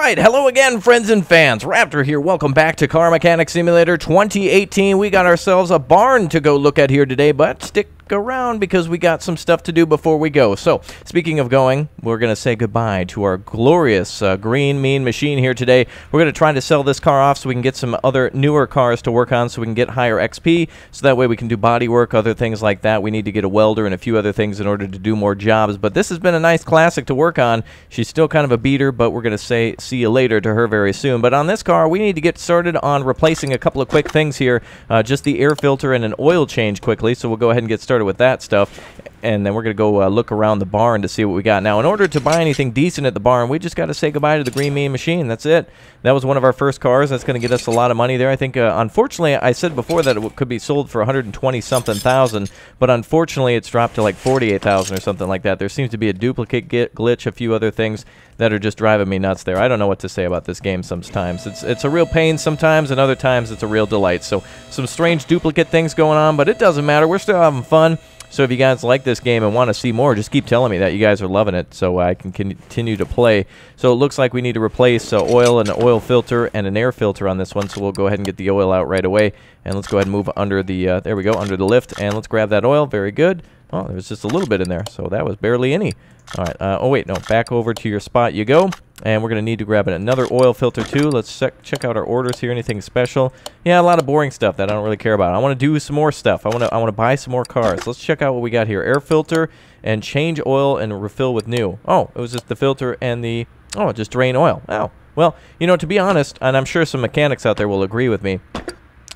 right, hello again, friends and fans. Raptor here. Welcome back to Car Mechanic Simulator 2018. We got ourselves a barn to go look at here today, but stick around because we got some stuff to do before we go. So, speaking of going, we're going to say goodbye to our glorious green mean machine here today. We're going to try to sell this car off so we can get some other newer cars to work on so we can get higher XP, so that way we can do body work, other things like that. We need to get a welder and a few other things in order to do more jobs, but this has been a nice classic to work on. She's still kind of a beater, but we're going to say see you later to her very soon. But on this car, we need to get started on replacing a couple of quick things here, just the air filter and an oil change quickly, so we'll go ahead and get started with that stuff, and then we're going to go look around the barn to see what we got. Now, in order to buy anything decent at the barn, we just got to say goodbye to the green mean machine. That's it. That was one of our first cars. That's going to get us a lot of money there. I think, unfortunately, I said before that it could be sold for 120-something thousand, but unfortunately it's dropped to like 48,000 or something like that. There seems to be a duplicate glitch, a few other things that are just driving me nuts there. I don't know what to say about this game sometimes. It's a real pain sometimes, and other times it's a real delight. So some strange duplicate things going on, but it doesn't matter. We're still having fun. So if you guys like this game and want to see more, just keep telling me that you guys are loving it so I can continue to play. So it looks like we need to replace oil and an oil filter and an air filter on this one, so we'll go ahead and get the oil out right away. And let's go ahead and move under the, there we go, under the lift, and let's grab that oil. Very good. Oh, there was just a little bit in there, so that was barely any. All right, oh wait, no, back over to your spot you go. And we're going to need to grab another oil filter too. Let's check out our orders here. Anything special? Yeah, a lot of boring stuff that I don't really care about. I want to do some more stuff. I want to buy some more cars. Let's check out what we got here. Air filter and change oil and refill with new. Oh, it was just the filter and the, oh, just drain oil. Oh, well, you know, to be honest, and I'm sure some mechanics out there will agree with me,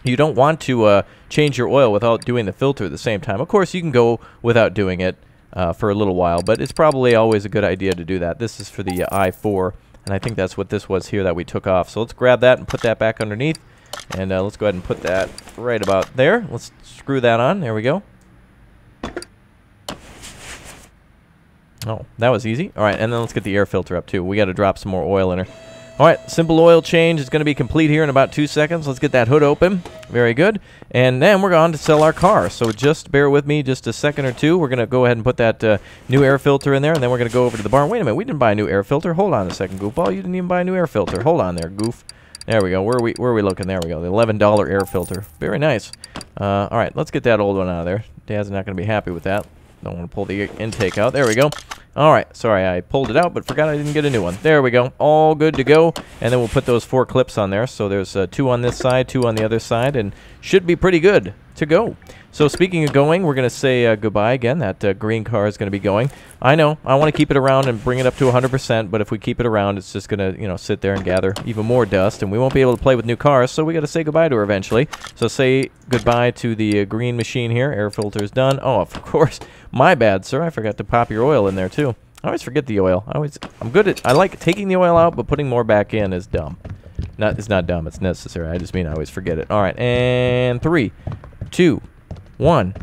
you don't want to change your oil without doing the filter at the same time. Of course, you can go without doing it for a little while, but it's probably always a good idea to do that. This is for the I-4, and I think that's what this was here that we took off. So let's grab that and put that back underneath, and let's go ahead and put that right about there. Let's screw that on. There we go. Oh, that was easy. All right, and then let's get the air filter up too. We got to drop some more oil in her. All right, simple oil change is going to be complete here in about 2 seconds. Let's get that hood open. Very good. And then we're going to sell our car. So just bear with me just a second or two. We're going to go ahead and put that new air filter in there, and then we're going to go over to the barn. Wait a minute, we didn't buy a new air filter. Hold on a second, goofball. You didn't even buy a new air filter. Hold on there, goof. There we go. Where are we looking? There we go. The $11 air filter. Very nice. All right, let's get that old one out of there. Dad's not going to be happy with that. Don't want to pull the intake out. There we go. All right. Sorry, I pulled it out, but forgot I didn't get a new one. There we go. All good to go. And then we'll put those 4 clips on there. So there's 2 on this side, 2 on the other side, and should be pretty good to go. So speaking of going, we're going to say goodbye again. That green car is going to be going. I know. I want to keep it around and bring it up to 100%, but if we keep it around, it's just going to, you know, sit there and gather even more dust, and we won't be able to play with new cars, so we got to say goodbye to her eventually. So say goodbye to the green machine here. Air filter is done. Oh, of course. My bad, sir. I forgot to pop your oil in there, too. I always forget the oil. I'm good at, I like taking the oil out, but putting more back in is dumb. It's not dumb. It's necessary. I just mean I always forget it. All right, and 3, 2, 1,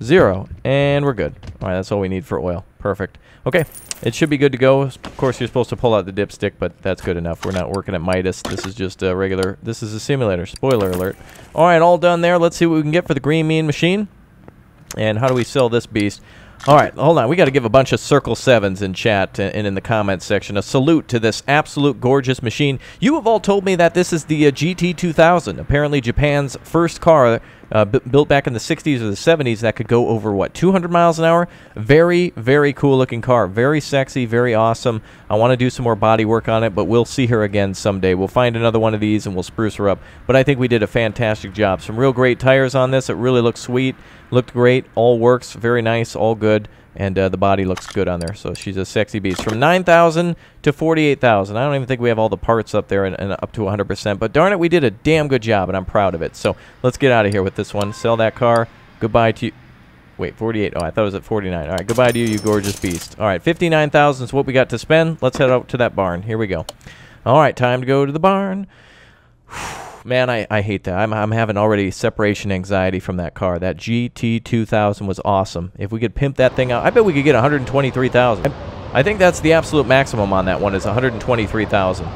0, and we're good. All right, that's all we need for oil. Perfect. Okay, it should be good to go. Of course, you're supposed to pull out the dipstick, but that's good enough. We're not working at Midas. This is just a regular, this is a simulator. Spoiler alert. All right, all done there. Let's see what we can get for the green mean machine. And how do we sell this beast? All right, hold on. We got to give a bunch of circle 7s in chat and in the comments section. A salute to this absolute gorgeous machine. You have all told me that this is the GT2000, apparently Japan's first car built back in the 60s or the 70s that could go over, what, 200 miles an hour? Very, very cool looking car. Very sexy, very awesome. I want to do some more body work on it, but we'll see her again someday. We'll find another one of these and we'll spruce her up. But I think we did a fantastic job. Some real great tires on this. It really looks sweet. Looked great. All works. Very nice. All good. And the body looks good on there. So she's a sexy beast. From 9,000 to 48,000. I don't even think we have all the parts up there and up to 100%. But darn it, we did a damn good job, and I'm proud of it. So let's get out of here with this one. Sell that car. Goodbye to you. Wait, 48. Oh, I thought it was at 49. All right, goodbye to you, you gorgeous beast. All right, 59,000 is what we got to spend. Let's head out to that barn. Here we go. All right, time to go to the barn. Man, I hate that. I'm having already separation anxiety from that car. That GT2000 was awesome. If we could pimp that thing out, I bet we could get 123,000. I think that's the absolute maximum on that one is 123,000.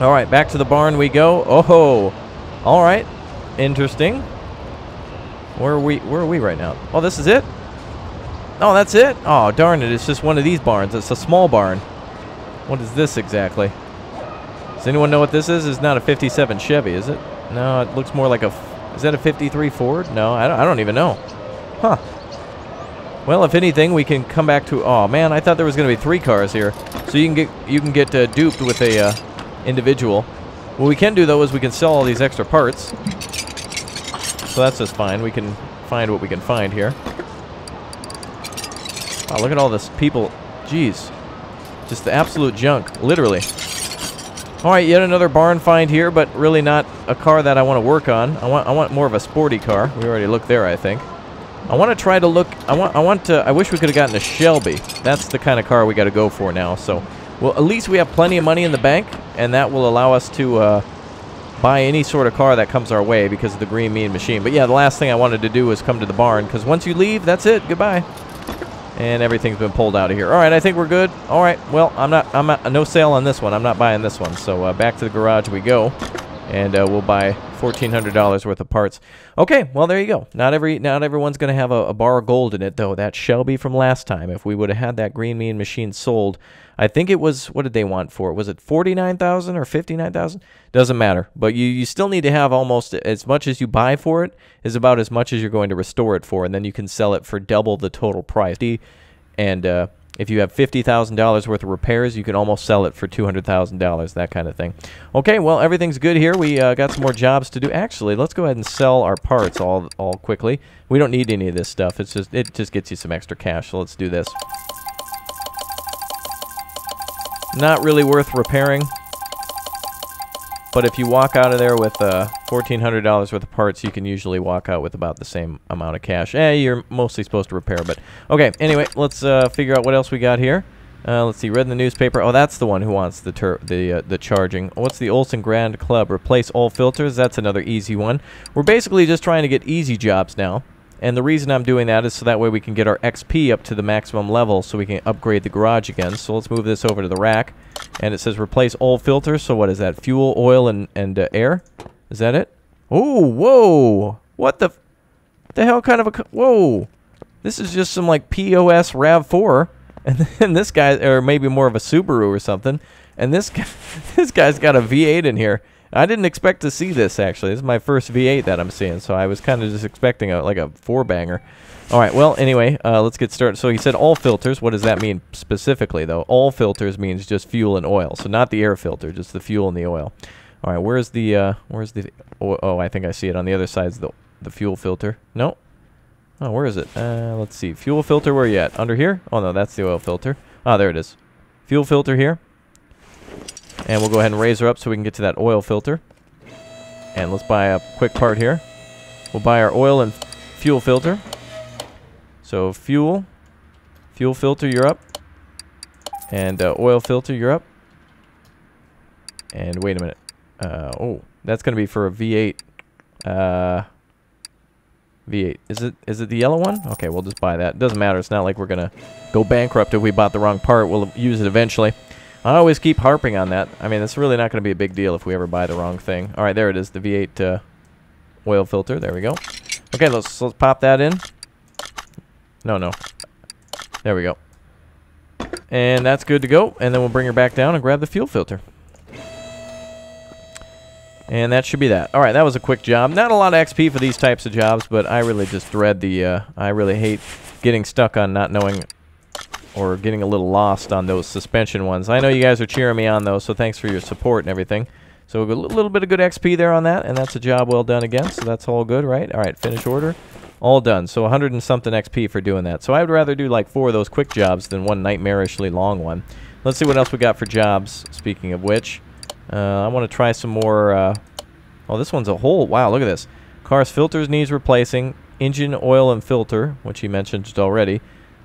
All right, back to the barn we go. Oh, all right, interesting. Where are we right now? Oh, this is it? Oh, that's it? Oh, darn it. It's just one of these barns. It's a small barn. What is this exactly? Does anyone know what this is? It's not a 57 Chevy, is it? No, it looks more like a... Is that a 53 Ford? No, I don't even know. Huh. Well, if anything, we can come back to... Oh, man, I thought there was going to be 3 cars here. So you can get duped with a individual. What we can do, though, is we can sell all these extra parts. So that's just fine. We can find what we can find here. Wow, look at all this people. Jeez. Just the absolute junk, literally. All right, yet another barn find here, but really not a car that I want to work on. I want more of a sporty car. We already looked there, I think. I want to try to look... I wish we could have gotten a Shelby. That's the kind of car we got to go for now. So, well, at least we have plenty of money in the bank, and that will allow us to buy any sort of car that comes our way because of the Green Mean Machine. But yeah, the last thing I wanted to do was come to the barn, because once you leave, that's it. Goodbye. And everything's been pulled out of here. All right, I think we're good. All right, well, I'm not no sale on this one. I'm not buying this one. So back to the garage we go, and we'll buy $1,400 worth of parts. Okay, well, there you go. Not everyone's going to have a bar of gold in it, though. That Shelby from last time. If we would have had that Green Mean Machine sold, I think it was, what did they want for it? Was it $49,000 or $59,000? Doesn't matter. But you still need to have almost as much as you buy for it is about as much as you're going to restore it for, and then you can sell it for double the total price. And if you have $50,000 worth of repairs, you can almost sell it for $200,000, that kind of thing. Okay, well, everything's good here. We got some more jobs to do. Actually, let's go ahead and sell our parts all quickly. We don't need any of this stuff. It just gets you some extra cash, so let's do this. Not really worth repairing, but if you walk out of there with $1,400 worth of parts, you can usually walk out with about the same amount of cash. You're mostly supposed to repair, but okay. Anyway, let's figure out what else we got here. Let's see. Read in the newspaper. Oh, that's the one who wants the charging. What's the Olsen Grand Club? Replace all filters. That's another easy one. We're basically just trying to get easy jobs now. And the reason I'm doing that is so that way we can get our XP up to the maximum level so we can upgrade the garage again. So let's move this over to the rack. And it says replace all filters. So what is that? Fuel, oil, and air? Is that it? Oh, whoa. What the hell kind of a... Whoa. This is just some like POS RAV4. And then this guy, or maybe more of a Subaru or something. And this guy's got a V8 in here. I didn't expect to see this, actually. This is my first V8 that I'm seeing, so I was kind of just expecting like a 4-banger. All right, well, anyway, let's get started. So he said all filters. What does that mean specifically, though? All filters means just fuel and oil, so not the air filter, just the fuel and the oil. All right, where's the oh, I think I see it on the other side is the fuel filter. No. Oh, where is it? Let's see. Fuel filter, where are you at? Under here? Oh, no, that's the oil filter. Ah, there it is. Fuel filter here. And we'll go ahead and raise her up so we can get to that oil filter. And let's buy a quick part here. We'll buy our oil and fuel filter. So fuel filter, you're up. And oil filter, you're up. And wait a minute. Oh, that's going to be for a V8. V8. Is it the yellow one? Okay, we'll just buy that. It doesn't matter. It's not like we're going to go bankrupt if we bought the wrong part. We'll use it eventually. I always keep harping on that. I mean, it's really not going to be a big deal if we ever buy the wrong thing. All right, there it is, the V8 oil filter. There we go. Okay, let's pop that in. No. There we go. And that's good to go. And then we'll bring her back down and grab the fuel filter. And that should be that. All right, that was a quick job. Not a lot of XP for these types of jobs, but I really just dread the... I really hate getting stuck on not knowing... or getting a little lost on those suspension ones. I know you guys are cheering me on those, so thanks for your support and everything. So a little bit of good XP there on that, and that's a job well done again, so that's all good, right? All right, finish order. All done. So 100 and something XP for doing that. So I would rather do like 4 of those quick jobs than one nightmarishly long one. Let's see what else we got for jobs, speaking of which. I want to try some more... oh, this one's a whole... Wow, look at this. Car's filters needs replacing. Engine, oil, and filter, which he mentioned already.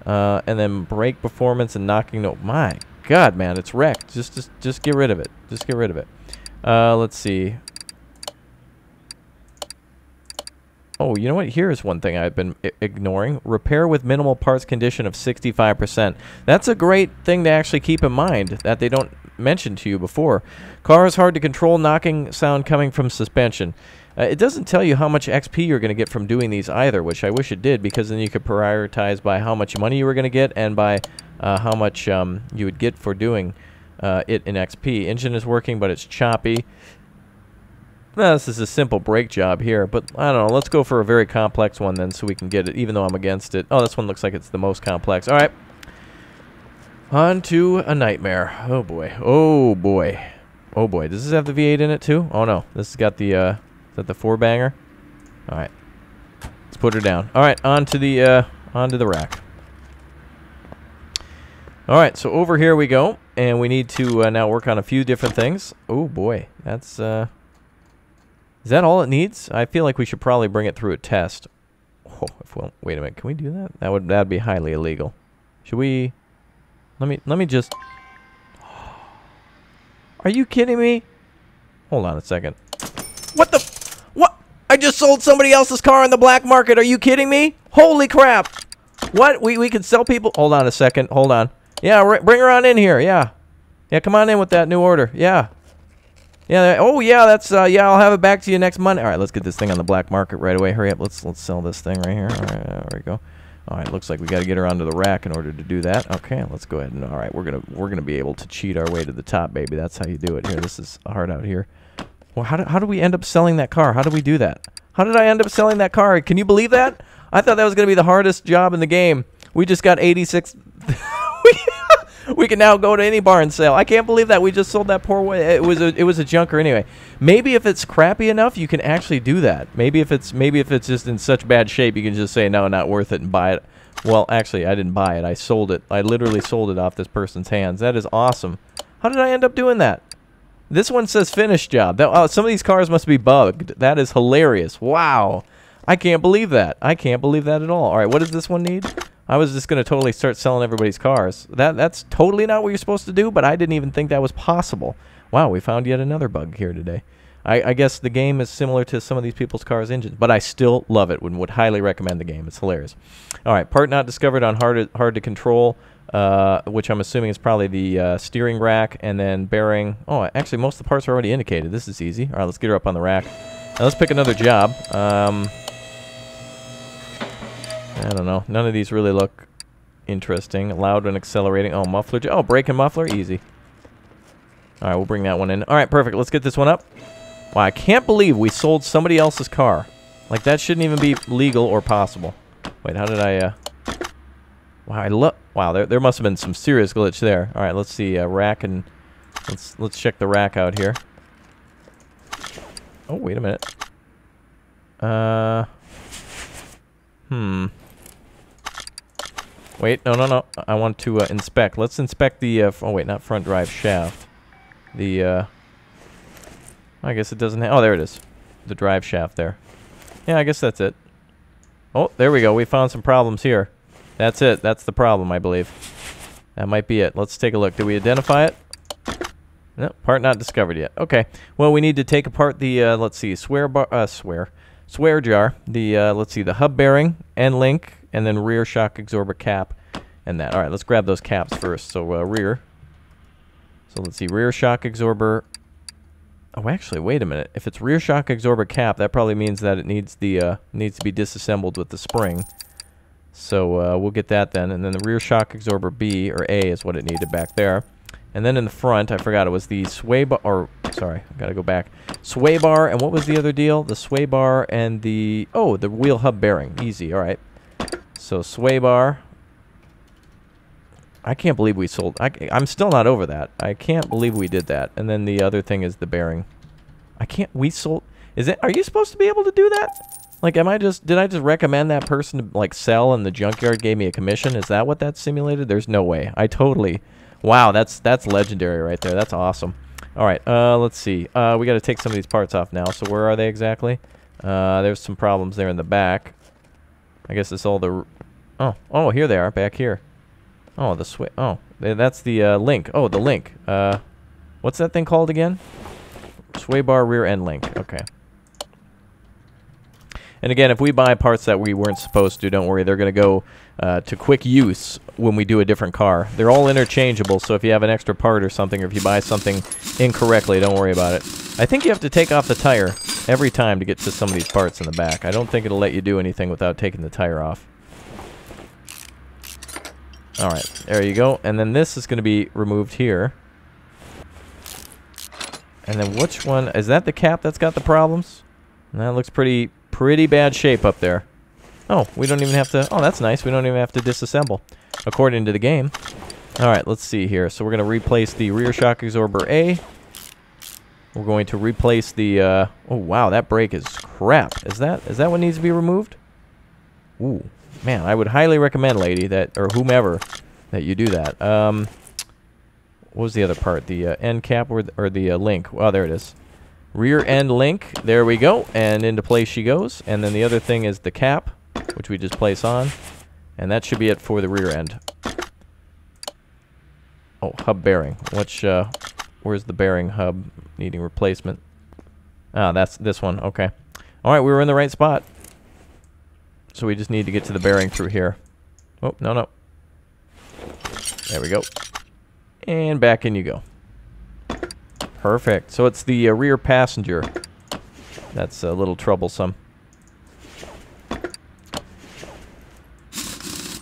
And then brake performance and knocking... No, my God, man, it's wrecked. Just get rid of it. Just get rid of it. Let's see. Oh, you know what? Here's one thing I've been ignoring. Repair with minimal parts condition of 65%. That's a great thing to actually keep in mind that they don't mention to you before. Car is hard to control, knocking sound coming from suspension. It doesn't tell you how much XP you're going to get from doing these either, which I wish it did, because then you could prioritize by how much money you were going to get and by how much you would get for doing it in XP. Engine is working, but it's choppy. Now, this is a simple brake job here, but I don't know. Let's go for a very complex one then so we can get it, even though I'm against it. Oh, this one looks like it's the most complex. All right. On to a nightmare. Oh, boy. Oh, boy. Oh, boy. Does this have the V8 in it, too? Oh, no. This has got the, is that the 4-banger? All right. Let's put her down. All right. Onto the rack. All right. So over here we go. And we need to now work on a few different things. Oh, boy. That's, is that all it needs? I feel like we should probably bring it through a test. Oh, wait a minute. Can we do that? That'd be highly illegal. Should we? Let me just. Are you kidding me? Hold on a second. What the? What? I just sold somebody else's car on the black market. Are you kidding me? Holy crap! What? We can sell people? Hold on a second. Hold on. Yeah, bring her on in here. Yeah. Yeah, come on in with that new order. Yeah. Yeah. Oh, yeah. That's yeah. I'll have it back to you next Monday. All right. Let's get this thing on the black market right away. Hurry up. Let's sell this thing right here. All right. There we go. All right. Looks like we got to get her onto the rack in order to do that. Okay. Let's go ahead and all right. We're gonna be able to cheat our way to the top, baby. That's how you do it. Here. This is hard out here. Well, how do we end up selling that car? How do we do that? How did I end up selling that car? Can you believe that? I thought that was gonna be the hardest job in the game. We just got 86. We can now go to any barn sale. I can't believe that we just sold that poor way. It was a junker anyway. Maybe if it's crappy enough, you can actually do that. Maybe if it's just in such bad shape, you can just say no, not worth it, and buy it. Well, actually, I didn't buy it. I sold it. I literally sold it off this person's hands. That is awesome. How did I end up doing that? This one says finished job. Some of these cars must be bugged. That is hilarious. Wow. I can't believe that. I can't believe that at all. All right, what does this one need? I was just going to totally start selling everybody's cars. That's totally not what you're supposed to do, but I didn't even think that was possible. Wow, we found yet another bug here today. I guess the game is similar to some of these people's cars' engines, but I still love it and would highly recommend the game. It's hilarious. All right, part not discovered on hard to control, which I'm assuming is probably the steering rack, and then bearing. Oh, actually, most of the parts are already indicated. This is easy. All right, let's get her up on the rack. Now let's pick another job. I don't know. None of these really look interesting. Loud and accelerating. Oh, muffler. Oh, brake and muffler. Easy. All right, we'll bring that one in. All right, perfect. Let's get this one up. Wow, I can't believe we sold somebody else's car. Like, that shouldn't even be legal or possible. Wait, how did I... Wow, there must have been some serious glitch there. All right, let's see. Rack and... Let's check the rack out here. Oh, wait a minute. Wait, no. I want to inspect. Let's inspect the, oh wait, not front drive shaft. The, I guess it doesn't have, oh, there it is. The drive shaft there. Yeah, I guess that's it. Oh, there we go. We found some problems here. That's it. That's the problem, I believe. That might be it. Let's take a look. Did we identify it? No, part not discovered yet. Okay. Well, we need to take apart the, let's see, swear jar, the, let's see, the hub bearing, end link, and then rear shock absorber cap, and that. All right, let's grab those caps first. So, rear. So, let's see, rear shock absorber. Oh, actually, wait a minute. If it's rear shock absorber cap, that probably means that it needs the, needs to be disassembled with the spring. So, we'll get that then. And then the rear shock absorber B, or A, is what it needed back there. And then in the front, I forgot, it was the sway bar, or, sorry, I gotta go back. Sway bar, and what was the other deal? The sway bar and the, oh, the wheel hub bearing. Easy, all right. So, sway bar. I can't believe we sold, I'm still not over that. I can't believe we did that. And then the other thing is the bearing. We sold, are you supposed to be able to do that? Like, did I just recommend that person to, like, sell and the junkyard gave me a commission? Is that what that simulated? There's no way. Wow, that's legendary right there. That's awesome. All right, let's see. We got to take some of these parts off now. So where are they exactly? There's some problems there in the back. I guess it's all the... Oh, here they are, back here. Oh, that's the link. Oh, the link. What's that thing called again? Sway bar rear end link. Okay. And again, if we buy parts that we weren't supposed to, don't worry. They're going to go to quick use when we do a different car. They're all interchangeable, so if you have an extra part or something, or if you buy something incorrectly, don't worry about it. I think you have to take off the tire every time to get to some of these parts in the back. I don't think it'll let you do anything without taking the tire off. All right, there you go. And then this is going to be removed here. And then which one? Is that the cap that's got the problems? And that looks pretty bad shape up there. Oh, we don't even have to... Oh, that's nice. We don't even have to disassemble, according to the game. All right, let's see here. So we're going to replace the rear shock absorber A. We're going to replace the... oh, wow, that brake is crap. Is that what needs to be removed? Ooh, man, I would highly recommend, lady, that, or whomever, that you do that. What was the other part? The end cap or the link? Oh, there it is. Rear end link. There we go. And into place she goes. And then the other thing is the cap, which we just place on. And that should be it for the rear end. Oh, hub bearing. Which, where's the bearing hub needing replacement? Ah, that's this one. Okay. All right, we were in the right spot. So we just need to get to the bearing through here. Oh, no. There we go. And back in you go. Perfect. So it's the rear passenger. That's a little troublesome.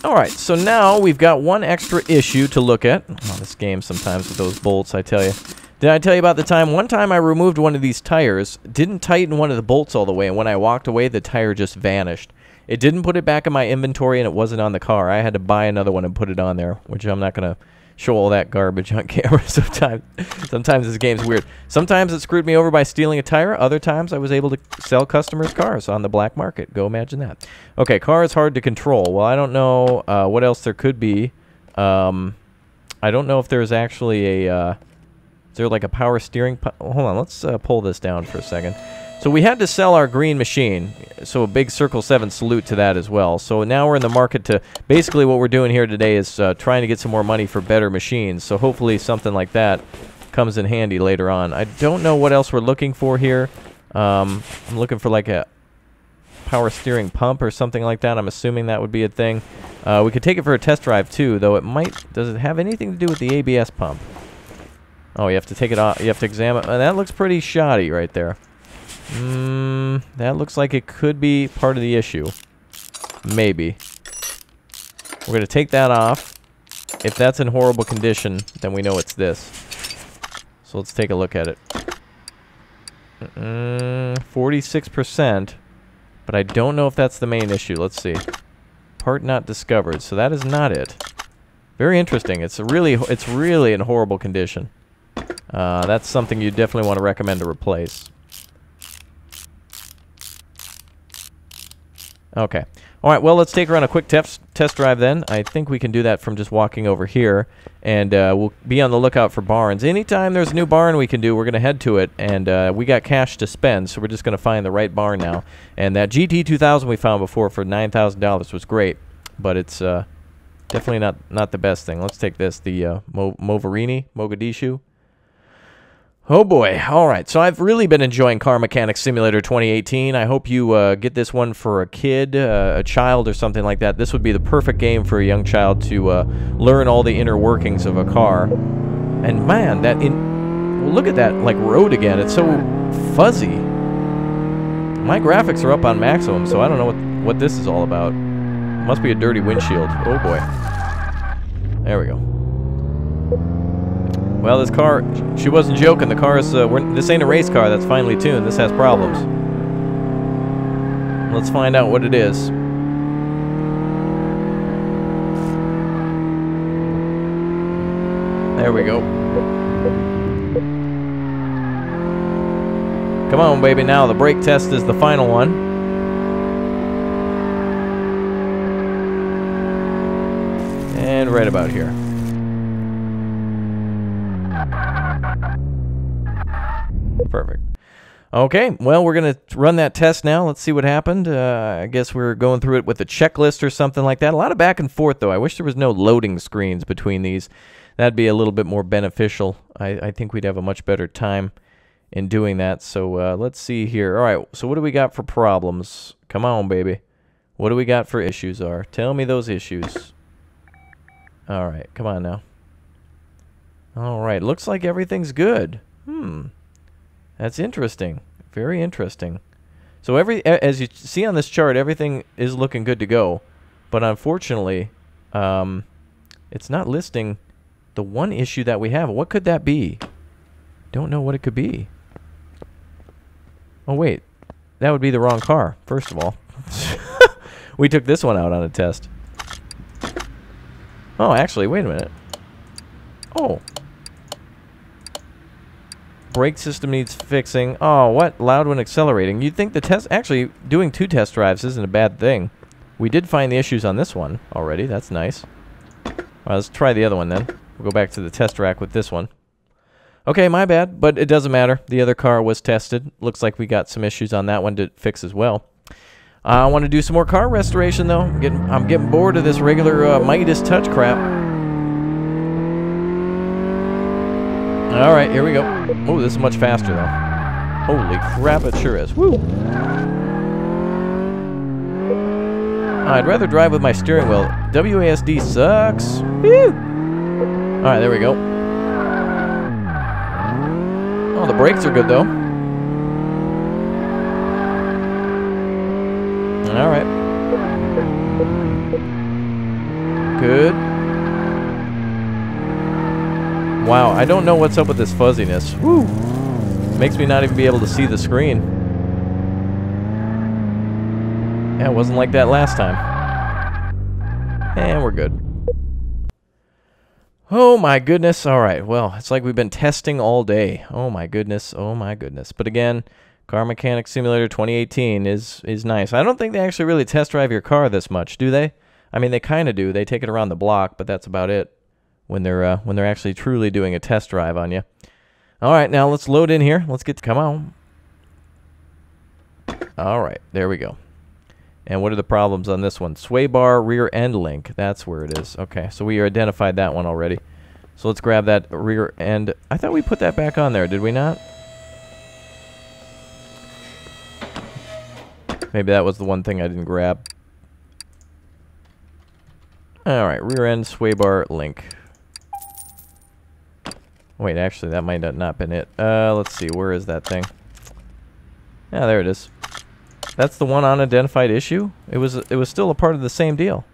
Alright, so now we've got one extra issue to look at. Oh, this game sometimes with those bolts, I tell you. Did I tell you about the time? One time I removed one of these tires, didn't tighten one of the bolts all the way, and when I walked away, the tire just vanished. It didn't put it back in my inventory, and it wasn't on the car. I had to buy another one and put it on there, which I'm not going to show all that garbage on camera sometimes this game's weird. Sometimes it screwed me over by stealing a tire. Other times I was able to sell customers' cars on the black market. Go imagine that. Okay, car is hard to control. Well, I don't know what else there could be. I don't know if there's actually a... is there like a power steering... Hold on, let's pull this down for a second. So we had to sell our green machine, so a big Circle 7 salute to that as well. So now we're in the market to... Basically what we're doing here today is trying to get some more money for better machines. So hopefully something like that comes in handy later on. I don't know what else we're looking for here. I'm looking for like a power steering pump or something like that. I'm assuming that would be a thing. We could take it for a test drive too, though it might... Does it have anything to do with the ABS pump? Oh, you have to take it off. You have to examine... that looks pretty shoddy right there. That looks like it could be part of the issue. Maybe. We're going to take that off. If that's in horrible condition, then we know it's this. So let's take a look at it. 46%. But I don't know if that's the main issue. Let's see. Part not discovered. So that is not it. Very interesting. It's really in horrible condition. That's something you definitely want to recommend to replace. Okay. All right, well, let's take her on a quick test drive then. I think we can do that from just walking over here, and we'll be on the lookout for barns. Anytime there's a new barn we can do, we're going to head to it, and we got cash to spend, so we're just going to find the right barn now. And that GT2000 we found before for $9,000 was great, but it's definitely not the best thing. Let's take this, the Mogadishu. Oh boy. All right. So I've really been enjoying Car Mechanic Simulator 2018. I hope you get this one for a kid, a child, or something like that. This would be the perfect game for a young child to learn all the inner workings of a car. And man, well, look at that, like, road again. It's so fuzzy. My graphics are up on maximum, so I don't know what this is all about. Must be a dirty windshield. Oh boy. There we go. Well, this car, she wasn't joking. The car is, this ain't a race car that's finely tuned. This has problems. Let's find out what it is. There we go. Come on, baby. Now the brake test is the final one. And right about here. Perfect. Okay, well, we're going to run that test now. Let's see what happened. I guess we're going through it with a checklist or something like that. A lot of back and forth, though. I wish there was no loading screens between these. That'd be a little bit more beneficial. I think we'd have a much better time in doing that. So let's see here. All right, so what do we got for problems? Come on, baby. What do we got for issues are? Tell me those issues. All right, come on now. All right, looks like everything's good. That's interesting. Very interesting. So as you see on this chart, everything is looking good to go. But unfortunately, it's not listing the one issue that we have. What could that be? Don't know what it could be. Oh, wait. That would be the wrong car, first of all. We took this one out on a test. Oh, actually, wait a minute. Oh. Brake system needs fixing. Oh, what? Loud when accelerating. You'd think the test... Actually, doing 2 test drives isn't a bad thing. We did find the issues on this one already. That's nice. All right, let's try the other one then. We'll go back to the test rack with this one. Okay, my bad, but it doesn't matter. The other car was tested. Looks like we got some issues on that one to fix as well. I want to do some more car restoration, though. I'm getting bored of this regular Midas touch crap. All right, here we go. Oh, this is much faster, though. Holy crap, it sure is. Woo! I'd rather drive with my steering wheel. WASD sucks. Woo! All right, there we go. Oh, the brakes are good, though. All right. Good. Wow, I don't know what's up with this fuzziness. Woo! Makes me not even be able to see the screen. Yeah, it wasn't like that last time. And we're good. Oh my goodness. All right. Well, it's like we've been testing all day. Oh my goodness. Oh my goodness. But again, Car Mechanic Simulator 2018 is nice. I don't think they actually really test drive your car this much, do they? I mean, they kind of do. They take it around the block, but that's about it when they're actually truly doing a test drive on you. All right, now let's load in here. Let's get to come on. All right, there we go. And what are the problems on this one? Sway bar, rear end link. That's where it is. Okay, so we identified that one already. So let's grab that rear end. I thought we put that back on there. Did we not? Maybe that was the one thing I didn't grab. All right, rear end sway bar link. Wait, actually, that might have not been it. Let's see. Where is that thing? Yeah, there it is. That's the one unidentified issue? It was still a part of the same deal.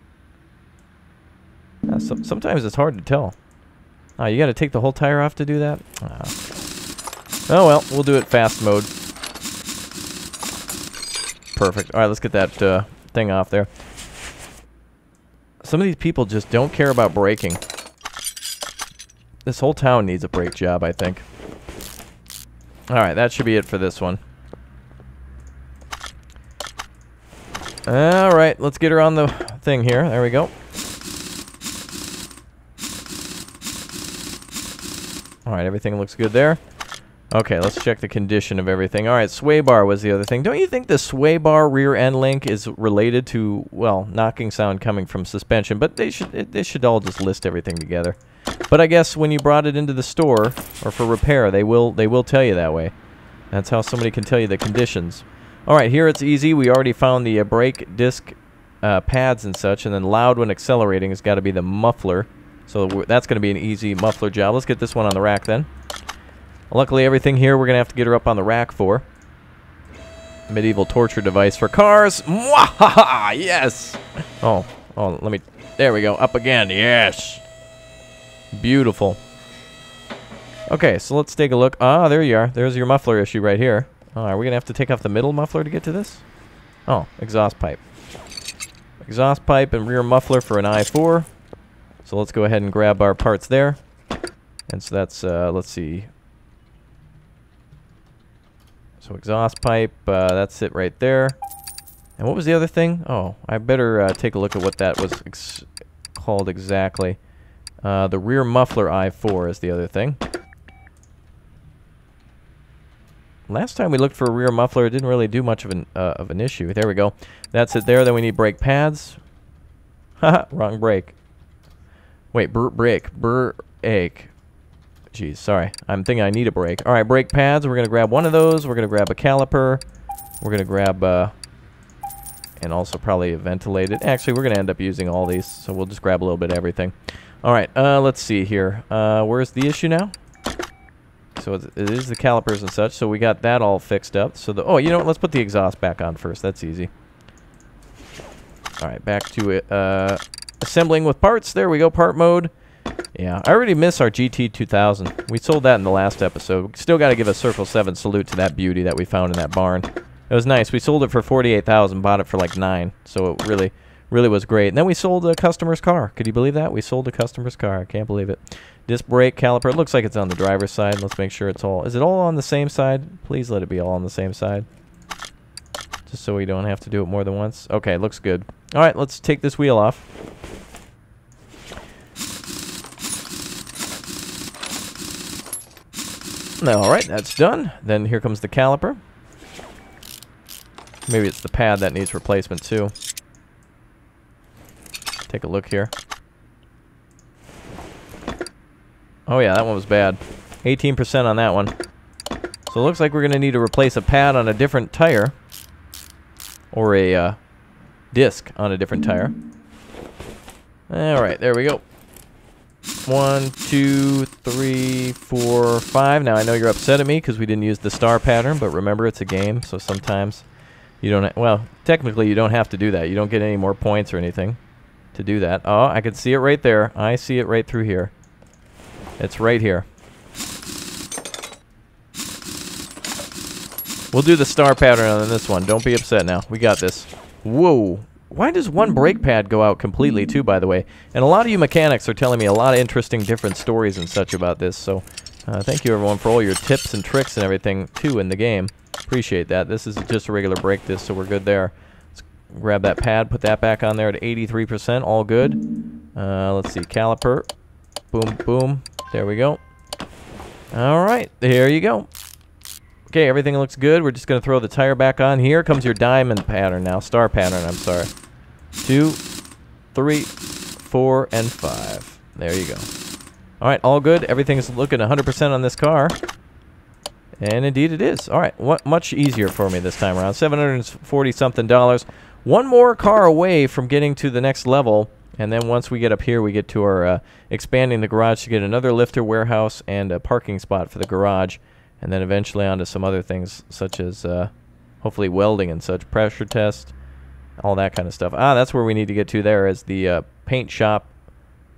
Sometimes it's hard to tell. Oh, you got to take the whole tire off to do that? Oh, well, we'll do it fast mode. Perfect. All right, let's get that thing off there. Some of these people just don't care about braking. This whole town needs a brake job, I think. All right, that should be it for this one. All right, let's get her on the thing here. There we go. All right, everything looks good there. Okay, let's check the condition of everything. All right, sway bar was the other thing. Don't you think the sway bar rear end link is related to, well, knocking sound coming from suspension? But they should all just list everything together. But I guess when you brought it into the store or for repair, they will tell you that way. That's how somebody can tell you the conditions. All right, here it's easy. We already found the brake disc pads and such, and then loud when accelerating has got to be the muffler. So that's going to be an easy muffler job. Let's get this one on the rack then. Luckily, everything here we're going to have to get her up on the rack for. Medieval torture device for cars. Mwahaha! Yes! Oh, let me... There we go. Up again. Yes! Beautiful. Okay, so let's take a look. Ah, there you are. There's your muffler issue right here. Oh, are we going to have to take off the middle muffler to get to this? Oh, exhaust pipe. Exhaust pipe and rear muffler for an i4. So let's go ahead and grab our parts there. And so that's, let's see. So exhaust pipe, that's it right there. And what was the other thing? Oh, I better take a look at what that was called exactly. The rear muffler i4 is the other thing. Last time we looked for a rear muffler, it didn't really do much of an issue. There we go. That's it there. Then we need brake pads. Haha, wrong brake. Wait, brake. Jeez, sorry. I'm thinking I need a brake. All right, brake pads. We're going to grab one of those. We're going to grab a caliper. We're going to grab, and also probably a ventilated. Actually, we're going to end up using all these, so we'll just grab a little bit of everything. All right, let's see here. Where's the issue now? So it is the calipers and such, so we got that all fixed up. So oh, you know what? Let's put the exhaust back on first. That's easy. All right, back to it. Assembling with parts. There we go, part mode. Yeah, I already miss our GT 2000. We sold that in the last episode. Still got to give a Circle 7 salute to that beauty that we found in that barn. It was nice. We sold it for $48,000, bought it for like $9,000, so it really was great. And then we sold a customer's car. Could you believe that? We sold a customer's car. I can't believe it. Disc brake caliper. It looks like it's on the driver's side. Let's make sure it's all... Is it all on the same side? Please let it be all on the same side. Just so we don't have to do it more than once. Okay, looks good. All right, let's take this wheel off. All right, that's done. Then here comes the caliper. Maybe it's the pad that needs replacement too. Take a look here. Oh yeah, that one was bad. 18% on that one. So it looks like we're going to need to replace a pad on a different tire. Or a disc on a different tire. Alright, there we go. 1, 2, 3, 4, 5. Now I know you're upset at me because we didn't use the star pattern, but remember it's a game, so sometimes you don't... well, technically you don't have to do that. You don't get any more points or anything to do that. Oh, I can see it right there. I see it right through here. It's right here. We'll do the star pattern on this one. Don't be upset now. We got this. Whoa. Why does one brake pad go out completely too, by the way? And a lot of you mechanics are telling me a lot of interesting different stories and such about this. So thank you, everyone, for all your tips and tricks and everything, too, in the game. Appreciate that. This is just a regular brake disc, so we're good there. Let's grab that pad, put that back on there at 83%. All good. Let's see. Caliper. Boom, boom. There we go. All right. There you go. Okay, everything looks good. We're just going to throw the tire back on. Here comes your diamond pattern now. Star pattern, I'm sorry. 2, 3, 4, and 5. There you go. All right, all good. Everything's looking 100% on this car. And indeed it is. All right, much easier for me this time around. $740-something. One more car away from getting to the next level. And then once we get up here, we get to our expanding the garage to get another lifter, warehouse, and a parking spot for the garage. And then eventually onto some other things, such as hopefully welding and such, pressure test, all that kind of stuff. Ah, that's where we need to get to there is the paint shop,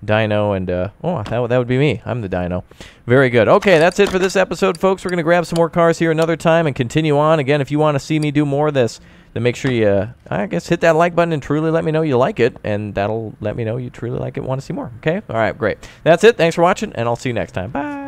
dyno, and, oh, that would be me. I'm the dyno. Very good. Okay, that's it for this episode, folks. We're going to grab some more cars here another time and continue on. Again, if you want to see me do more of this, then make sure you, I guess, hit that like button and truly let me know you like it, and that'll let me know you truly like it and want to see more. Okay? All right, great. That's it. Thanks for watching, and I'll see you next time. Bye.